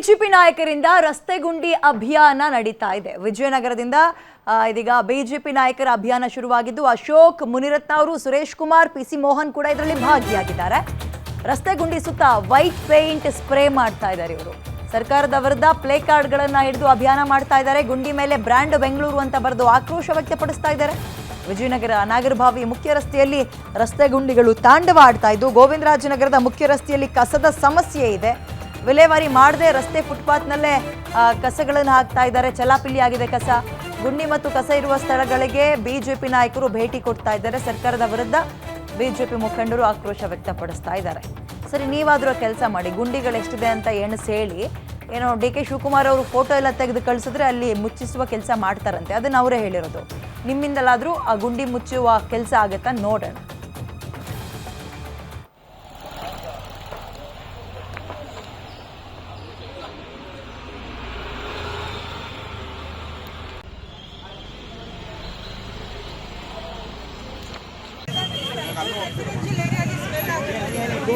BJP ನಾಯಕರಿಂದ ರಸ್ತೆ ಗುಂಡಿ ಅಭಿಯಾನ ನಡೀತಾ ಇದೆ. ವಿಜಯನಗರದಿಂದ ಇದೀಗ ಬಿಜೆಪಿ ನಾಯಕರ ಅಭಿಯಾನ ಶುರುವಾಗಿದ್ದು ಅಶೋಕ್ ಮುನಿರತ್ನ ಅವರು, ಸುರೇಶ್ ಕುಮಾರ್, ಪಿಸಿ ಮೋಹನ್ ಕೂಡ ಇದರಲ್ಲಿ ಭಾಗಿಯಾಗಿದ್ದಾರೆ. ರಸ್ತೆ ಗುಂಡಿ ಸುತ್ತ ವೈಟ್ ಪೇಂಟ್ ಸ್ಪ್ರೇ ಮಾಡ್ತಾ ಇದ್ದಾರೆ ಇವರು. ಸರ್ಕಾರದ ವಿರುದ್ಧ ಪ್ಲೇ ಕಾರ್ಡ್ಗಳನ್ನು ಹಿಡಿದು ಅಭಿಯಾನ ಮಾಡ್ತಾ ಇದ್ದಾರೆ. ಗುಂಡಿ ಮೇಲೆ ಬ್ರ್ಯಾಂಡ್ ಬೆಂಗಳೂರು ಅಂತ ಬರೆದು ಆಕ್ರೋಶ ವ್ಯಕ್ತಪಡಿಸ್ತಾ ಇದ್ದಾರೆ. ವಿಜಯನಗರ ನಾಗರಭಾವಿ ಮುಖ್ಯ ರಸ್ತೆಯಲ್ಲಿ ರಸ್ತೆ ಗುಂಡಿಗಳು ತಾಂಡವ ಆಡ್ತಾ ಇದ್ದು, ಗೋವಿಂದರಾಜನಗರದ ಮುಖ್ಯ ರಸ್ತೆಯಲ್ಲಿ ಕಸದ ಸಮಸ್ಯೆ ಇದೆ. ವಿಲೇವಾರಿ ಮಾಡದೆ ರಸ್ತೆ ಫುಟ್ಪಾತ್ನಲ್ಲೇ ಕಸಗಳನ್ನು ಹಾಕ್ತಾ ಇದ್ದಾರೆ. ಚಲಾಪಿಲಿ ಆಗಿದೆ ಕಸ. ಗುಂಡಿ ಮತ್ತು ಕಸ ಇರುವ ಸ್ಥಳಗಳಿಗೆ ಬಿಜೆಪಿ ನಾಯಕರು ಭೇಟಿ ಕೊಡ್ತಾ ಇದ್ದಾರೆ. ಸರ್ಕಾರದ ವಿರುದ್ಧ ಬಿಜೆಪಿ ಮುಖಂಡರು ಆಕ್ರೋಶ ವ್ಯಕ್ತಪಡಿಸ್ತಾ ಇದ್ದಾರೆ. ಸರಿ, ನೀವಾದರೂ ಕೆಲಸ ಮಾಡಿ, ಗುಂಡಿಗಳು ಎಷ್ಟಿದೆ ಅಂತ ಎಣಿಸಿ ಹೇಳಿ. ಏನೋ ಡಿ.ಕೆ. ಶಿವಕುಮಾರ್ ಅವರು ಫೋಟೋ ಎಲ್ಲ ತೆಗೆದು ಕಳಿಸಿದ್ರೆ ಅಲ್ಲಿ ಮುಚ್ಚಿಸುವ ಕೆಲಸ ಮಾಡ್ತಾರಂತೆ. ಅದನ್ನು ಅವರೇ ಹೇಳಿರೋದು. ನಿಮ್ಮಿಂದಲಾದರೂ ಆ ಗುಂಡಿ ಮುಚ್ಚುವ ಕೆಲಸ ಆಗುತ್ತಾ ನೋಡೋಣ.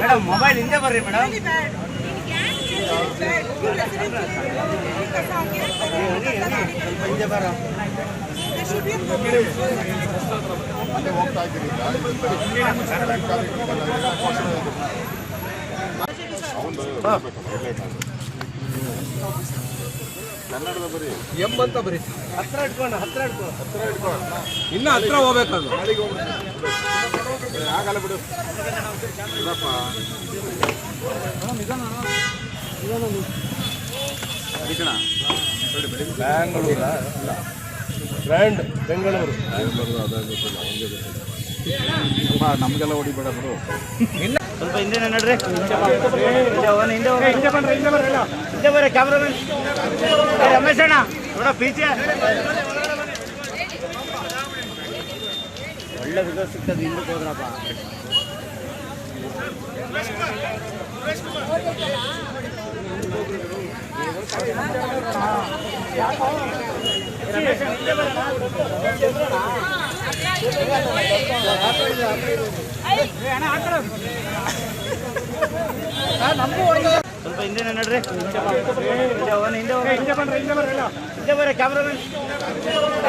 ಮೇಡಮ್ ಮೊಬೈಲ್ ಹಿಂದೆ ಬರ್ರಿ ಮೇಡಮ್. ಹಿಂದೆ ಬರ ಕನ್ನಡದ ಬರೀ ಎಂ ಅಂತ ಬರೀ. ಹತ್ರ ಇಟ್ಕೊಂಡು ಇನ್ನು ಹತ್ರ ಹೋಗ್ಬೇಕದು. ಆಗಲ್ಲ ಬಿಡು. ಬ್ಯಾಂಗ್ಳೂರ ಬ್ರ್ಯಾಂಡ್ ಬೆಂಗಳೂರು ನಮಗೆಲ್ಲ ಹೊಡಿಬೇಡ ಬಿಡು. ಸ್ವಲ್ಪ ಹಿಂದೆ ನಡ್ರಿ. ಹಿಂದೆ ಬರ್ರಿ ಕ್ಯಾಮ್ರಾಮನ್ ರಮೇಶ್ ಅಣ್ಣ ನೋಡ ಪೀಚೆ. ಒಳ್ಳೆ ವಿಡಿಯೋ ಸಿಗ್ತದೆ. ಹಿಂದಕ್ಕೆ ಹೋದ್ರಪ್ಪ. ಸ್ವಲ್ಪ ಹಿಂದೆ ನಡ್ರಿ. ಹಿಂದೆ ಬರ್ರಿ ಕ್ಯಾಮ್ರಾಮನ್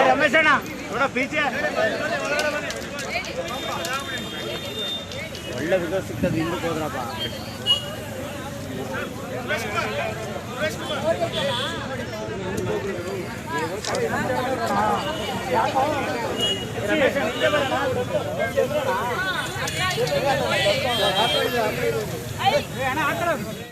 ರಮೇಶ್ ಅಣ್ಣ ನೋಡ ಪೀಚೆ. ಒಳ್ಳೆ ವಿಡಿಯೋ ಸಿಗ್ತದೆ. ಹಿಂದಕ್ಕೆ ಹೋದ್ರಪ್ಪ. ರಮೇಶ್